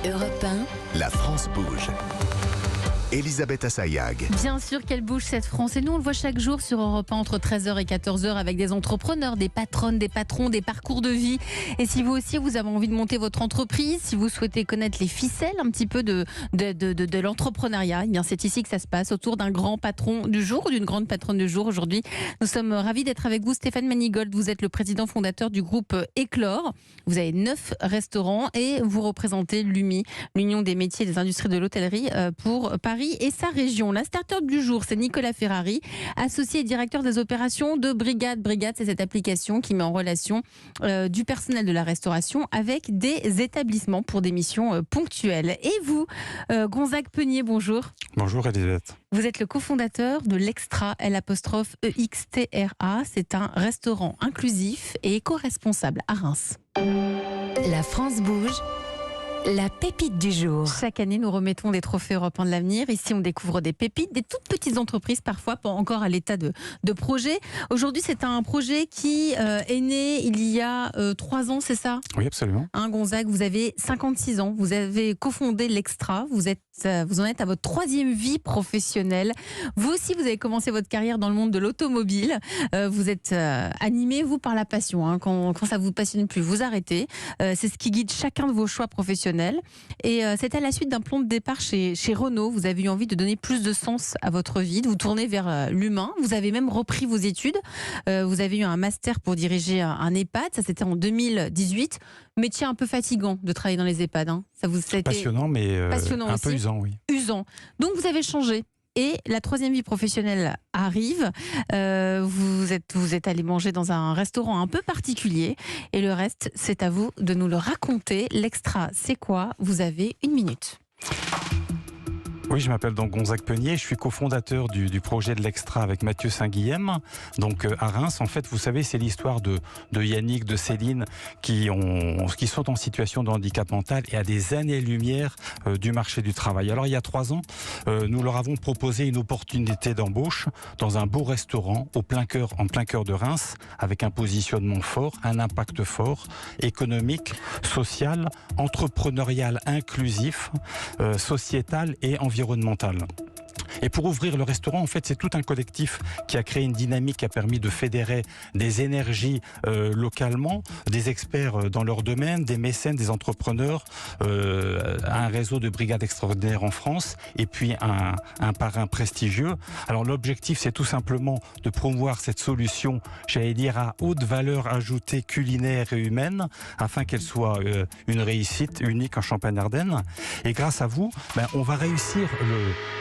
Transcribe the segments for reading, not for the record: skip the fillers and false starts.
Europe 1, La France bouge. Elisabeth Assayag. Bien sûr qu'elle bouge cette France et nous on le voit chaque jour sur Europe 1 entre 13h et 14h avec des entrepreneurs, des patronnes, des patrons, des parcours de vie. Et si vous aussi vous avez envie de monter votre entreprise, si vous souhaitez connaître les ficelles un petit peu de l'entrepreneuriat, eh bien c'est ici que ça se passe autour d'un grand patron du jour ou d'une grande patronne du jour. Aujourd'hui nous sommes ravis d'être avec vous, Stéphane Manigold. Vous êtes le président fondateur du groupe Éclore. Vous avez 9 restaurants et vous représentez l'UMI, l'Union des métiers et des industries de l'hôtellerie pour Paris et sa région. La start-up du jour, c'est Nicolas Ferrari, associé et directeur des opérations de Brigade. Brigade, c'est cette application qui met en relation du personnel de la restauration avec des établissements pour des missions ponctuelles. Et vous, Gonzague Peunier, bonjour. Bonjour Elisabeth. Vous êtes le cofondateur de l'Extra, L''EXTRA. C'est un restaurant inclusif et éco-responsable à Reims. La France bouge. La pépite du jour. Chaque année, nous remettons des trophées européens de l'avenir. Ici, on découvre des pépites, des toutes petites entreprises, parfois pas encore à l'état de projet. Aujourd'hui, c'est un projet qui est né il y a 3 ans, c'est ça ? Oui, absolument. Gonzague, vous avez 56 ans, vous avez cofondé l'Extra, vous en êtes à votre 3e vie professionnelle. Vous aussi, vous avez commencé votre carrière dans le monde de l'automobile. Vous êtes animé, vous, par la passion. Quand ça vous passionne plus, vous arrêtez. C'est ce qui guide chacun de vos choix professionnels. Et c'est à la suite d'un plan de départ chez Renault. Vous avez eu envie de donner plus de sens à votre vie, de vous tourner vers l'humain. Vous avez même repris vos études. Vous avez eu un master pour diriger un EHPAD. Ça, c'était en 2018. Métier un peu fatigant de travailler dans les EHPAD. Ça vous a été passionnant, mais passionnant un aussi. peu usant, oui. Usant. Donc, vous avez changé. Et la 3e vie professionnelle arrive. Vous êtes allé manger dans un restaurant un peu particulier. Et le reste, c'est à vous de nous le raconter. L'Extra, c'est quoi ? Vous avez 1 minute. Oui, je m'appelle donc Gonzague Peunier, je suis cofondateur du projet de l'Extra avec Mathieu Saint-Guilhem, donc à Reims. En fait, vous savez, c'est l'histoire de Yannick, de Céline, qui sont en situation de handicap mental et à des années-lumière du marché du travail. Alors, il y a 3 ans, nous leur avons proposé une opportunité d'embauche dans un beau restaurant en plein cœur de Reims, avec un positionnement fort, un impact fort, économique, social, entrepreneurial, inclusif, sociétal et environnemental. Et pour ouvrir le restaurant, en fait, c'est tout un collectif qui a créé une dynamique qui a permis de fédérer des énergies localement, des experts dans leur domaine, des mécènes, des entrepreneurs, un réseau de brigades extraordinaires en France et puis un parrain prestigieux. Alors l'objectif, c'est tout simplement de promouvoir cette solution, j'allais dire, à haute valeur ajoutée culinaire et humaine, afin qu'elle soit une réussite unique en Champagne-Ardenne. Et grâce à vous, on va réussir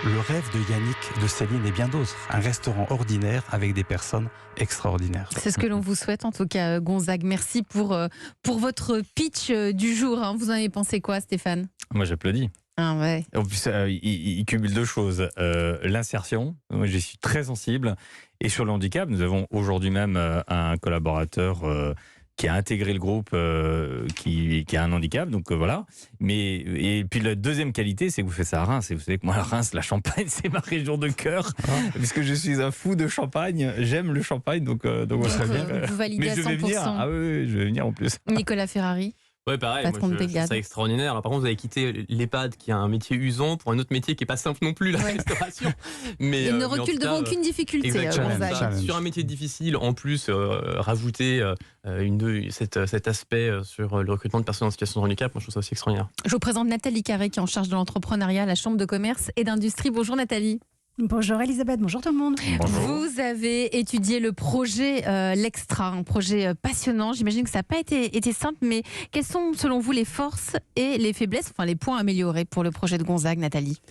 le rêve de Yannick, de Céline et bien d'autres. Un restaurant ordinaire avec des personnes extraordinaires. C'est ce que l'on vous souhaite en tout cas, Gonzague. Merci pour votre pitch du jour. Vous en avez pensé quoi, Stéphane ? Moi, j'applaudis. Ah ouais. En plus, il cumule 2 choses. L'insertion, moi je suis très sensible. Et sur le handicap, nous avons aujourd'hui même un collaborateur qui a intégré le groupe, qui a un handicap, donc voilà. Et puis la 2e qualité, c'est que vous faites ça à Reims. Et vous savez que moi, à Reims, la Champagne, c'est ma région de cœur, puisque je suis un fou de Champagne. J'aime le Champagne, donc voilà. Vous validez Mais à 100%. je vais venir. Ah oui, je vais venir en plus. Nicolas Ferrari. Ouais, pareil, Patron de je trouve Brigade. ça extraordinaire. Alors, par contre, vous avez quitté l'EHPAD, qui a un métier usant, pour un autre métier qui n'est pas simple non plus, la restauration. Mais, Il ne mais en recule tout cas, devant aucune difficulté, exactement, Gonzague. ça. Sur un métier difficile, en plus, rajouter cet aspect sur le recrutement de personnes en situation de handicap, moi je trouve ça aussi extraordinaire. Je vous présente Nathalie Carré, qui est en charge de l'entrepreneuriat à la Chambre de commerce et d'industrie. Bonjour Nathalie. Bonjour Elisabeth, bonjour tout le monde. Bonjour. Vous avez étudié le projet l'Extra, un projet passionnant. J'imagine que ça n'a pas été simple, mais quelles sont selon vous les forces et les faiblesses, enfin les points améliorés pour le projet de Gonzague, Nathalie ?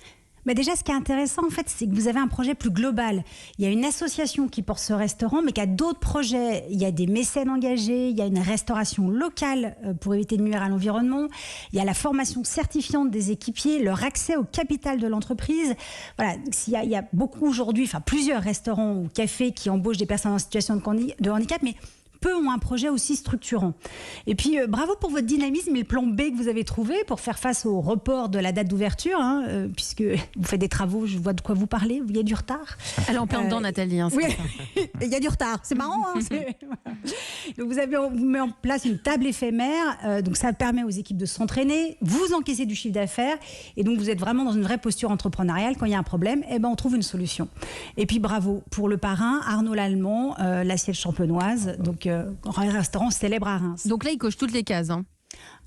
Déjà, ce qui est intéressant, en fait, c'est que vous avez un projet plus global. Il y a une association qui porte ce restaurant, mais qui a d'autres projets. Il y a des mécènes engagés, il y a une restauration locale pour éviter de nuire à l'environnement. Il y a la formation certifiante des équipiers, leur accès au capital de l'entreprise. Voilà, il y a beaucoup aujourd'hui, plusieurs restaurants ou cafés qui embauchent des personnes en situation de handicap, mais peu ont un projet aussi structurant. Et puis, bravo pour votre dynamisme et le plan B que vous avez trouvé pour faire face au report de la date d'ouverture, puisque vous faites des travaux, je vois de quoi vous parlez, il y a du retard. Elle est en plein dedans, Nathalie. Oui, il y a du retard, c'est marrant. Donc vous mettez en place une table éphémère, donc ça permet aux équipes de s'entraîner, vous encaissez du chiffre d'affaires, et donc vous êtes vraiment dans une vraie posture entrepreneuriale. Quand il y a un problème, on trouve une solution. Et puis bravo pour le parrain, Arnaud Lallemand, l'assiette champenoise, donc un restaurant célèbre à Reims. Donc là, il coche toutes les cases.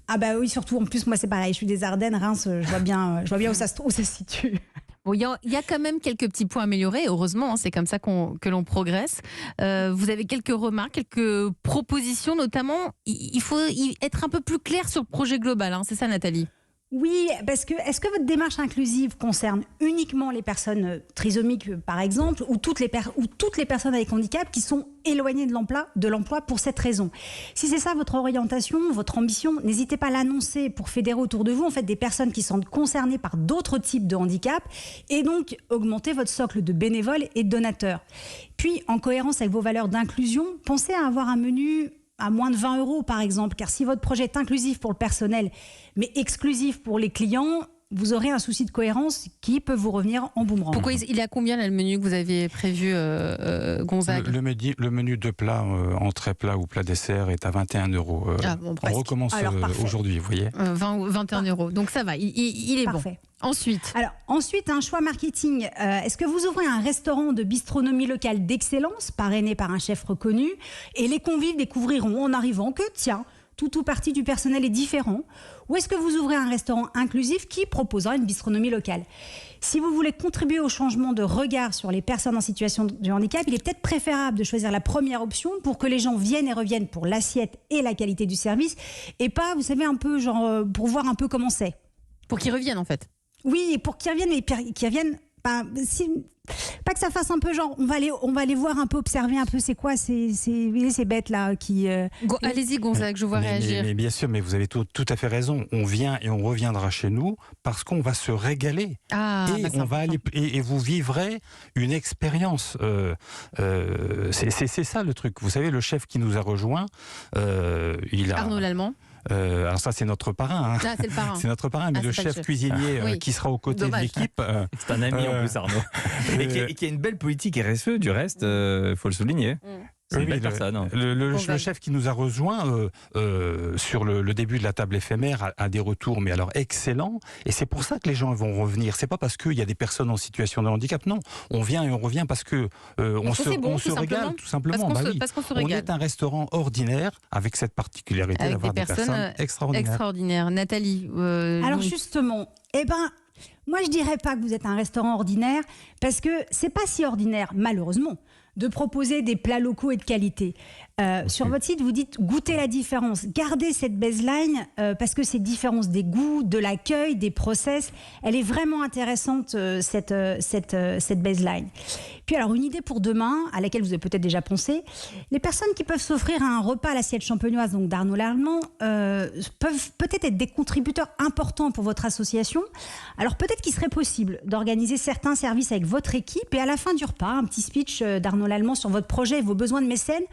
Ah bah oui, surtout, en plus, moi c'est pareil, je suis des Ardennes, Reims, je vois bien où ça se situe. Bon, il y a quand même quelques petits points améliorés, heureusement, c'est comme ça que l'on progresse. Vous avez quelques remarques, quelques propositions, notamment, il faut être un peu plus clair sur le projet global, c'est ça Nathalie ? Oui, parce que est-ce que votre démarche inclusive concerne uniquement les personnes trisomiques, par exemple, ou toutes les personnes avec handicap qui sont éloignées de l'emploi pour cette raison? Si c'est ça votre orientation, votre ambition, n'hésitez pas à l'annoncer pour fédérer autour de vous en fait des personnes qui sont concernées par d'autres types de handicap et donc augmenter votre socle de bénévoles et de donateurs. Puis, en cohérence avec vos valeurs d'inclusion, pensez à avoir un menu à moins de 20 € par exemple, car si votre projet est inclusif pour le personnel, mais exclusif pour les clients, vous aurez un souci de cohérence qui peut vous revenir en boomerang. Pourquoi il est à combien là, le menu que vous avez prévu, Gonzague ? Le menu de plat, entrée plat ou plat dessert est à 21 €. On recommence aujourd'hui, vous voyez. 21 €, donc ça va, il est parfait. Bon. Ensuite, un choix marketing. Est-ce que vous ouvrez un restaurant de bistronomie locale d'excellence, parrainé par un chef reconnu, et les convives découvriront en arrivant que, tiens, tout ou partie du personnel est différent? Ou est-ce que vous ouvrez un restaurant inclusif qui proposera une bistronomie locale? Si vous voulez contribuer au changement de regard sur les personnes en situation de handicap, il est peut-être préférable de choisir la première option pour que les gens viennent et reviennent pour l'assiette et la qualité du service, et pas, vous savez, un peu pour voir un peu comment c'est. Pour qu'ils reviennent en fait. Oui, pour qu'ils reviennent, pas que ça fasse un peu genre, on va aller voir un peu, observer un peu, c'est quoi ces bêtes là qui. Allez-y Gonzague, je vois réagir. Mais bien sûr, mais vous avez tout à fait raison. On vient et on reviendra chez nous parce qu'on va se régaler et vous vivrez une expérience. C'est ça le truc. Vous savez, le chef qui nous a rejoint, Arnaud Lallemand. Alors ça c'est notre parrain. Ah, c'est le parrain. C'est notre parrain, mais le chef cuisinier qui sera aux côtés de l'équipe. C'est un ami en plus, Arnaud. Et qui a une belle politique RSE, du reste, il faut le souligner. C'est une belle personne. Le chef qui nous a rejoint sur le début de la table éphémère a des retours, mais alors excellents. Et c'est pour ça que les gens vont revenir. C'est pas parce qu'il y a des personnes en situation de handicap. Non, on vient et on revient parce que on se régale tout simplement. Parce qu'on se régale. On est un restaurant ordinaire avec cette particularité d'avoir des personnes extraordinaires. Nathalie. Alors justement, moi je dirais pas que vous êtes un restaurant ordinaire parce que c'est pas si ordinaire, malheureusement, de proposer des plats locaux et de qualité. Sur votre site, vous dites goûter la différence. Gardez cette baseline parce que cette différence des goûts, de l'accueil, des process, elle est vraiment intéressante, cette baseline. Puis alors, une idée pour demain, à laquelle vous avez peut-être déjà pensé, les personnes qui peuvent s'offrir un repas à l'assiette champenoise, donc d'Arnaud Lallemand, peuvent peut-être être des contributeurs importants pour votre association. Alors peut-être qu'il serait possible d'organiser certains services avec votre équipe et à la fin du repas, un petit speech d'Arnaud Lallemand sur votre projet et vos besoins de mécènes.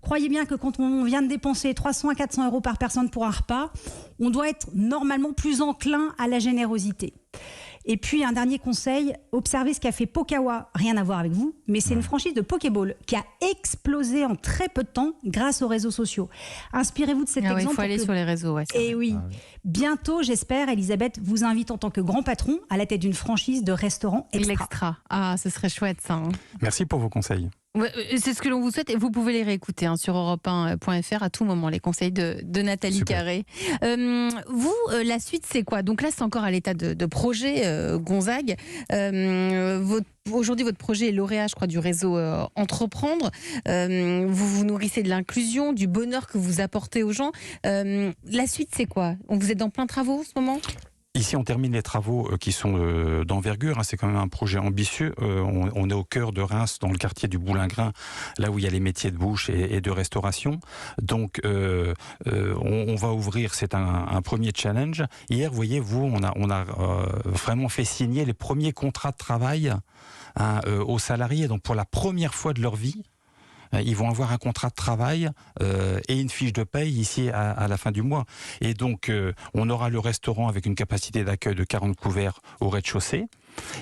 Croyez bien que quand on vient de dépenser 300 à 400 € par personne pour un repas, on doit être normalement plus enclin à la générosité. Et puis un dernier conseil, observez ce qu'a fait Pokawa, rien à voir avec vous, mais c'est une franchise de Pokéball qui a explosé en très peu de temps grâce aux réseaux sociaux. Inspirez-vous de cet exemple. Il faut aller sur les réseaux. Et oui, bientôt, j'espère, Elisabeth vous invite en tant que grand patron à la tête d'une franchise de restaurant extra. Ah, ce serait chouette ça. Merci pour vos conseils. C'est ce que l'on vous souhaite et vous pouvez les réécouter sur europe1.fr à tout moment, les conseils de Nathalie Carré. La suite c'est quoi? Donc là c'est encore à l'état de projet, Gonzague. Aujourd'hui votre projet est lauréat je crois du réseau Entreprendre. Vous vous nourrissez de l'inclusion, du bonheur que vous apportez aux gens. La suite c'est quoi? Vous êtes dans plein de travaux en ce moment? Ici, on termine les travaux qui sont d'envergure. C'est quand même un projet ambitieux. On est au cœur de Reims, dans le quartier du Boulingrin, là où il y a les métiers de bouche et de restauration. Donc, on va ouvrir. C'est un premier challenge. Hier, voyez-vous, on a vraiment fait signer les premiers contrats de travail aux salariés. Donc, pour la première fois de leur vie, ils vont avoir un contrat de travail et une fiche de paye ici à la fin du mois. Et donc, on aura le restaurant avec une capacité d'accueil de 40 couverts au rez-de-chaussée.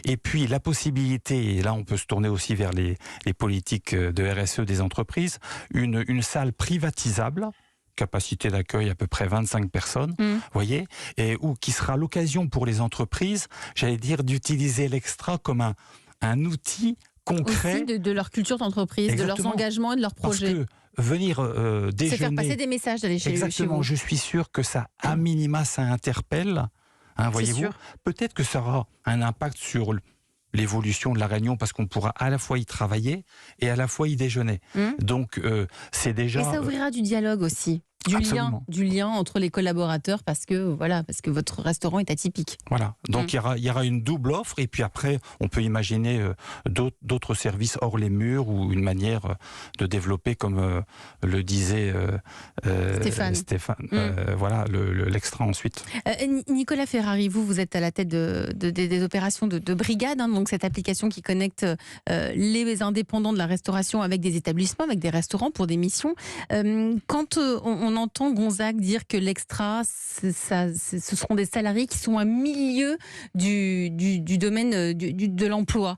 Et puis la possibilité, et là on peut se tourner aussi vers les politiques de RSE des entreprises, une salle privatisable, capacité d'accueil à peu près 25 personnes, voyez, et qui sera l'occasion pour les entreprises, j'allais dire, d'utiliser l'Extra comme un outil concret. Aussi de leur culture d'entreprise, Exactement. de leurs engagements et de leurs projets. Parce que venir déjeuner... C'est faire passer des messages d'aller chez Exactement, vous. je suis sûr que ça, à minima, ça interpelle. Voyez-vous, sûr. peut-être que ça aura un impact sur l'évolution de la Réunion parce qu'on pourra à la fois y travailler et à la fois y déjeuner. Donc, c'est déjà... Et ça ouvrira du dialogue aussi. Du lien entre les collaborateurs parce que votre restaurant est atypique. Voilà, donc il y aura une double offre et puis après on peut imaginer d'autres services hors les murs ou une manière de développer comme le disait Stéphane. Voilà, l'Extra ensuite. Nicolas Ferrari, vous êtes à la tête des opérations de Brigade, donc cette application qui connecte les indépendants de la restauration avec des établissements, avec des restaurants pour des missions. Quand on entend Gonzague dire que l'Extra, ce seront des salariés qui sont à milieu du domaine de l'emploi.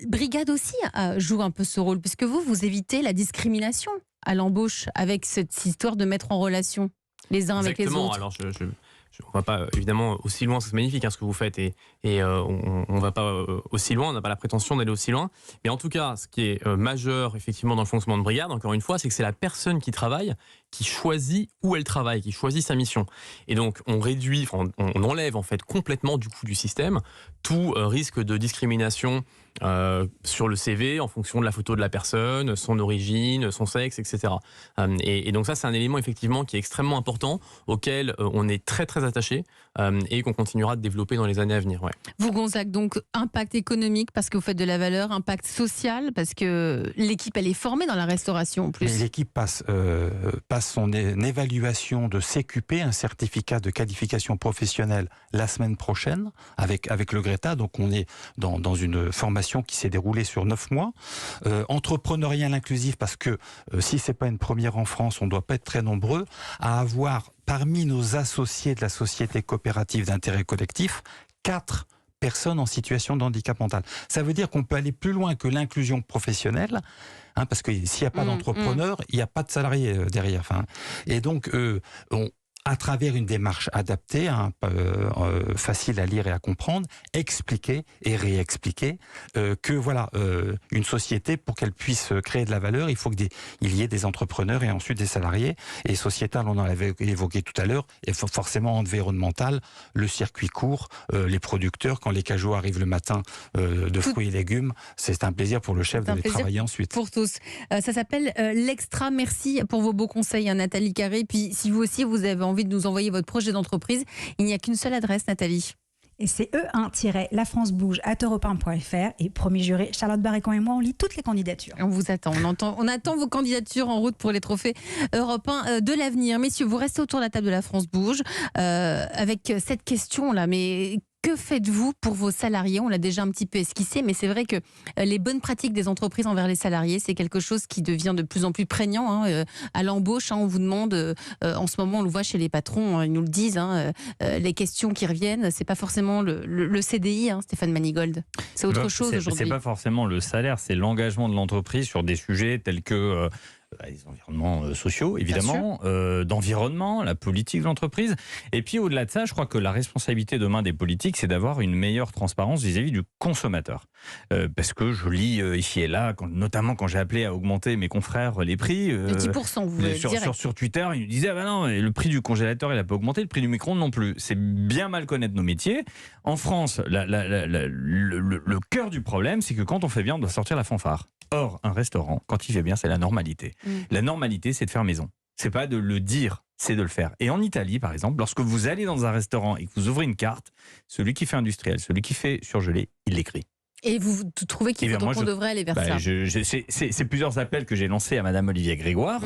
Brigade aussi joue un peu ce rôle, puisque vous évitez la discrimination à l'embauche avec cette histoire de mettre en relation les uns avec les autres. Alors on ne va pas évidemment aussi loin, c'est magnifique ce que vous faites et on ne va pas aussi loin, on n'a pas la prétention d'aller aussi loin. Mais en tout cas, ce qui est majeur effectivement dans le fonctionnement de Brigade, encore une fois, c'est que c'est la personne qui travaille qui choisit où elle travaille, qui choisit sa mission. Et donc on enlève en fait complètement du coup du système tout risque de discrimination sur le CV en fonction de la photo de la personne, son origine, son sexe, etc. Et donc ça, c'est un élément effectivement qui est extrêmement important, auquel on est très très attaché et qu'on continuera de développer dans les années à venir. Ouais. Vous, Gonzague, donc impact économique parce que vous faites de la valeur, impact social parce que l'équipe elle est formée dans la restauration en plus. Et l'équipe passe son évaluation de CQP, un certificat de qualification professionnelle, la semaine prochaine avec le Greta. Donc on est dans une formation qui s'est déroulée sur 9 mois. Entrepreneurial inclusif parce que si c'est pas une première en France, on doit pas être très nombreux à avoir parmi nos associés de la société coopérative d'intérêt collectif 4 personnes en situation de handicap mental. Ça veut dire qu'on peut aller plus loin que l'inclusion professionnelle, parce que s'il n'y a pas d'entrepreneur, il n'y a pas de salarié derrière. Et donc, à travers une démarche adaptée, facile à lire et à comprendre, expliquer et réexpliquer que voilà, une société, pour qu'elle puisse créer de la valeur, il faut qu'il y ait des entrepreneurs et ensuite des salariés. Et sociétal, on en avait évoqué tout à l'heure, et forcément environnemental, le circuit court, les producteurs, quand les cajots arrivent le matin de fruits et légumes, c'est un plaisir pour le chef de les travailler ensuite. Pour tous. Ça s'appelle l'Extra. Merci pour vos beaux conseils, Nathalie Carré. Puis si vous aussi, vous avez envie de nous envoyer votre projet d'entreprise, il n'y a qu'une seule adresse, Nathalie. Et c'est e1-lafrancebouge@europe1.fr et promis juré, Charlotte Barrécon et moi, on lit toutes les candidatures. On vous attend, on attend vos candidatures en route pour les trophées Europe 1 de l'avenir. Messieurs, vous restez autour de la table de la France Bouge avec cette question-là, mais que faites-vous pour vos salariés? On l'a déjà un petit peu esquissé, mais c'est vrai que les bonnes pratiques des entreprises envers les salariés, c'est quelque chose qui devient de plus en plus prégnant. À l'embauche, on vous demande, en ce moment, on le voit chez les patrons, ils nous le disent, les questions qui reviennent, c'est pas forcément le CDI, Stéphane Manigold. C'est autre chose aujourd'hui. C'est pas forcément le salaire, c'est l'engagement de l'entreprise sur des sujets tels que les environnements sociaux, évidemment, d'environnement, la politique de l'entreprise. Et puis au-delà de ça, je crois que la responsabilité demain des politiques, c'est d'avoir une meilleure transparence vis-à-vis du consommateur. Parce que je lis ici et là, notamment quand j'ai appelé à augmenter mes confrères les prix. De 10%, vous voulez dire. Sur Twitter, ils nous disaient ah ben non, le prix du congélateur il n'a pas augmenté, le prix du micro-ondes non plus. C'est bien mal connaître nos métiers. En France, le cœur du problème, c'est que quand on fait bien, on doit sortir la fanfare. Or, un restaurant, quand il fait bien, c'est la normalité. La normalité, c'est de faire maison. C'est pas de le dire, c'est de le faire. Et en Italie, par exemple, lorsque vous allez dans un restaurant et que vous ouvrez une carte, celui qui fait industriel, celui qui fait surgelé, il l'écrit. Et vous trouvez qu'il faut qu'on devrait aller vers ça? C'est plusieurs appels que j'ai lancés à Madame Olivia Grégoire,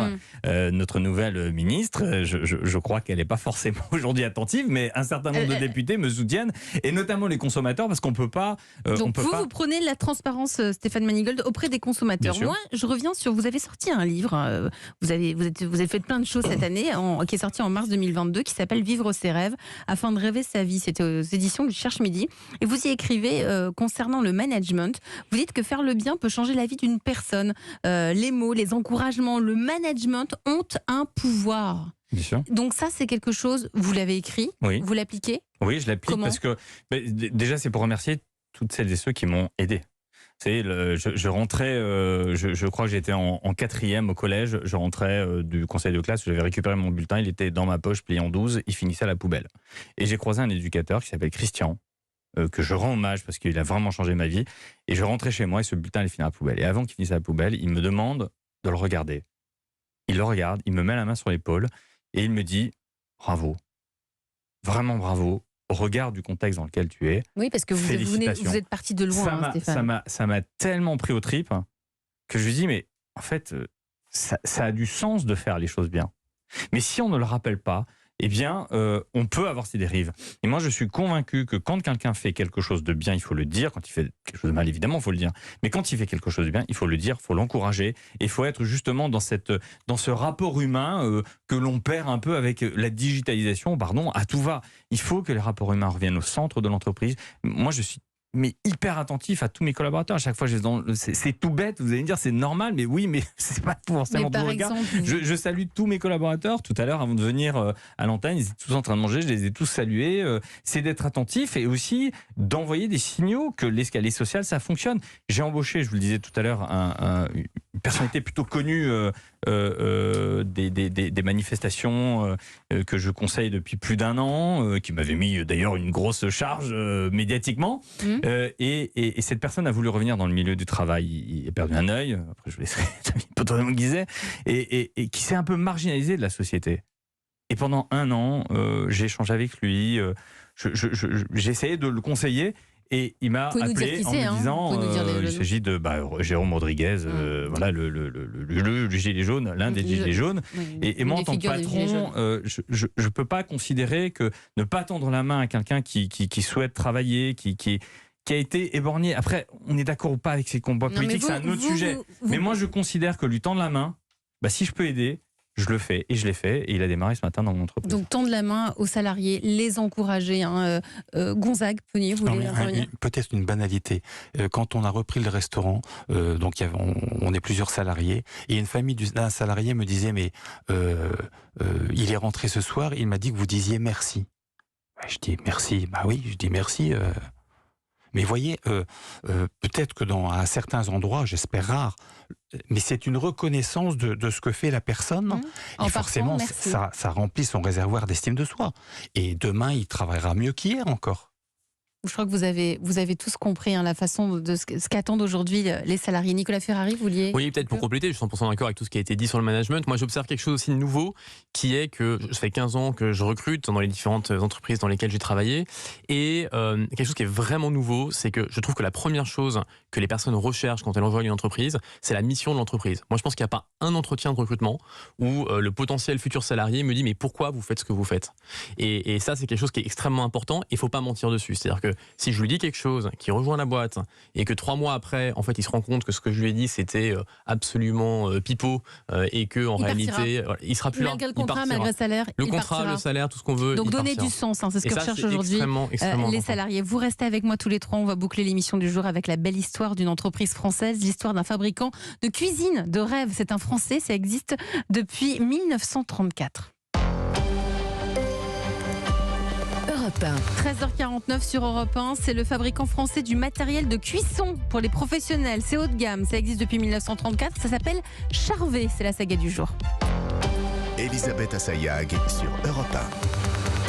notre nouvelle ministre. Je crois qu'elle n'est pas forcément aujourd'hui attentive, mais un certain nombre de députés me soutiennent, et notamment les consommateurs, parce qu'on ne peut pas... Donc vous prenez la transparence, Stéphane Manigold, auprès des consommateurs. Moi, je reviens sur... Vous avez sorti un livre, vous avez fait plein de choses cette année, qui est sorti en mars 2022, qui s'appelle « Vivre ses rêves, afin de rêver sa vie ». C'était aux éditions du Cherche Midi. Et vous y écrivez, concernant le management, vous dites que faire le bien peut changer la vie d'une personne. Les mots, les encouragements, le management ont un pouvoir. Bien sûr. Donc ça, c'est quelque chose, vous l'avez écrit, vous l'appliquez? Oui, je l'applique. Comment? Parce que déjà, c'est pour remercier toutes celles et ceux qui m'ont aidé. Je rentrais, je crois que j'étais en 4e au collège, je rentrais du conseil de classe, j'avais récupéré mon bulletin, il était dans ma poche, plié en 12, il finissait à la poubelle. Et j'ai croisé un éducateur qui s'appelle Christian, que je rends hommage parce qu'il a vraiment changé ma vie. Et je rentrais chez moi et ce bulletin, il finit à la poubelle. Et avant qu'il finisse à la poubelle, il me demande de le regarder. Il le regarde, il me met la main sur l'épaule et il me dit « Bravo, vraiment bravo, au regard du contexte dans lequel tu es. » Oui, parce que vous êtes parti de loin, Stéphane. Ça m'a tellement pris aux tripes que je lui dis « Mais en fait, ça a du sens de faire les choses bien. Mais si on ne le rappelle pas, eh bien, on peut avoir ces dérives. Et moi, je suis convaincu que quand quelqu'un fait quelque chose de bien, il faut le dire. Quand il fait quelque chose de mal, évidemment, il faut le dire. Mais quand il fait quelque chose de bien, il faut le dire, il faut l'encourager. Et il faut être justement dans ce rapport humain que l'on perd un peu avec la digitalisation, à tout va. Il faut que les rapports humains reviennent au centre de l'entreprise. Moi, je suis hyper attentif à tous mes collaborateurs. À chaque fois, c'est tout bête. Vous allez me dire, c'est normal, mais oui, mais c'est pas forcément tout le regard. Je salue tous mes collaborateurs. Tout à l'heure, avant de venir à l'antenne, ils étaient tous en train de manger. Je les ai tous salués. C'est d'être attentif et aussi d'envoyer des signaux que l'escalier social, ça fonctionne. J'ai embauché, je vous le disais tout à l'heure, une personnalité plutôt connue des manifestations que je conseille depuis plus d'1 an, qui m'avait mis d'ailleurs une grosse charge médiatiquement. Et cette personne a voulu revenir dans le milieu du travail. Il a perdu un œil, après je vous laisserai totalement guiser, et qui s'est un peu marginalisé de la société. Et pendant 1 an, j'ai échangé avec lui, j'ai essayé de le conseiller. Et il m'a appelé en me disant, il s'agit de Jérôme Rodriguez, voilà le gilet jaune, l'un des gilets jaunes. Et moi, en tant que patron, je ne peux pas considérer que ne pas tendre la main à quelqu'un qui souhaite travailler, qui a été éborgné. Après, on est d'accord ou pas avec ses combats politiques, c'est un autre sujet. Mais moi, je considère que lui tendre la main, si je peux aider, je le fais, et je l'ai fait, et il a démarré ce matin dans mon entreprise. Donc tendre la main aux salariés, les encourager. Gonzague, Peunier, vous voulez intervenir ? Peut-être une banalité. Quand on a repris le restaurant, donc on est plusieurs salariés, et une famille d'un salarié me disait, mais il est rentré ce soir, il m'a dit que vous disiez merci. Je dis merci, oui, je dis merci. Mais voyez, peut-être que à certains endroits, j'espère rares, mais c'est une reconnaissance de ce que fait la personne. Et forcément, ça remplit son réservoir d'estime de soi. Et demain, il travaillera mieux qu'hier encore. Je crois que vous avez tous compris la façon de ce qu'attendent aujourd'hui les salariés. Nicolas Ferrari, vous vouliez... Oui, peut-être pour compléter, je suis 100% d'accord avec tout ce qui a été dit sur le management. Moi, j'observe quelque chose aussi de nouveau, qui est que ça fait 15 ans que je recrute dans les différentes entreprises dans lesquelles j'ai travaillé. Et quelque chose qui est vraiment nouveau, c'est que je trouve que la première chose que les personnes recherchent quand elles rejoignent une entreprise, c'est la mission de l'entreprise. Moi, je pense qu'il n'y a pas un entretien de recrutement où le potentiel futur salarié me dit « mais pourquoi vous faites ce que vous faites ?» Et ça, c'est quelque chose qui est extrêmement important et il ne faut pas mentir dessus. C'est-à-dire que si je lui dis quelque chose, qu'il rejoint la boîte et que 3 mois après, en fait, il se rend compte que ce que je lui ai dit, c'était absolument pipeau et que en réalité, il sera plus là. Malgré le contrat, malgré le salaire, le contrat, le salaire, tout ce qu'on veut. Donc donner du sens, c'est ce que recherchent aujourd'hui les salariés. Vous restez avec moi tous les 3. On va boucler l'émission du jour avec la belle histoire d'une entreprise française, l'histoire d'un fabricant de cuisine de rêve. C'est un Français, ça existe depuis 1934. 13h49 sur Europe 1, c'est le fabricant français du matériel de cuisson pour les professionnels. C'est haut de gamme, ça existe depuis 1934, ça s'appelle Charvet, c'est la saga du jour. Elisabeth Assayag sur Europe 1.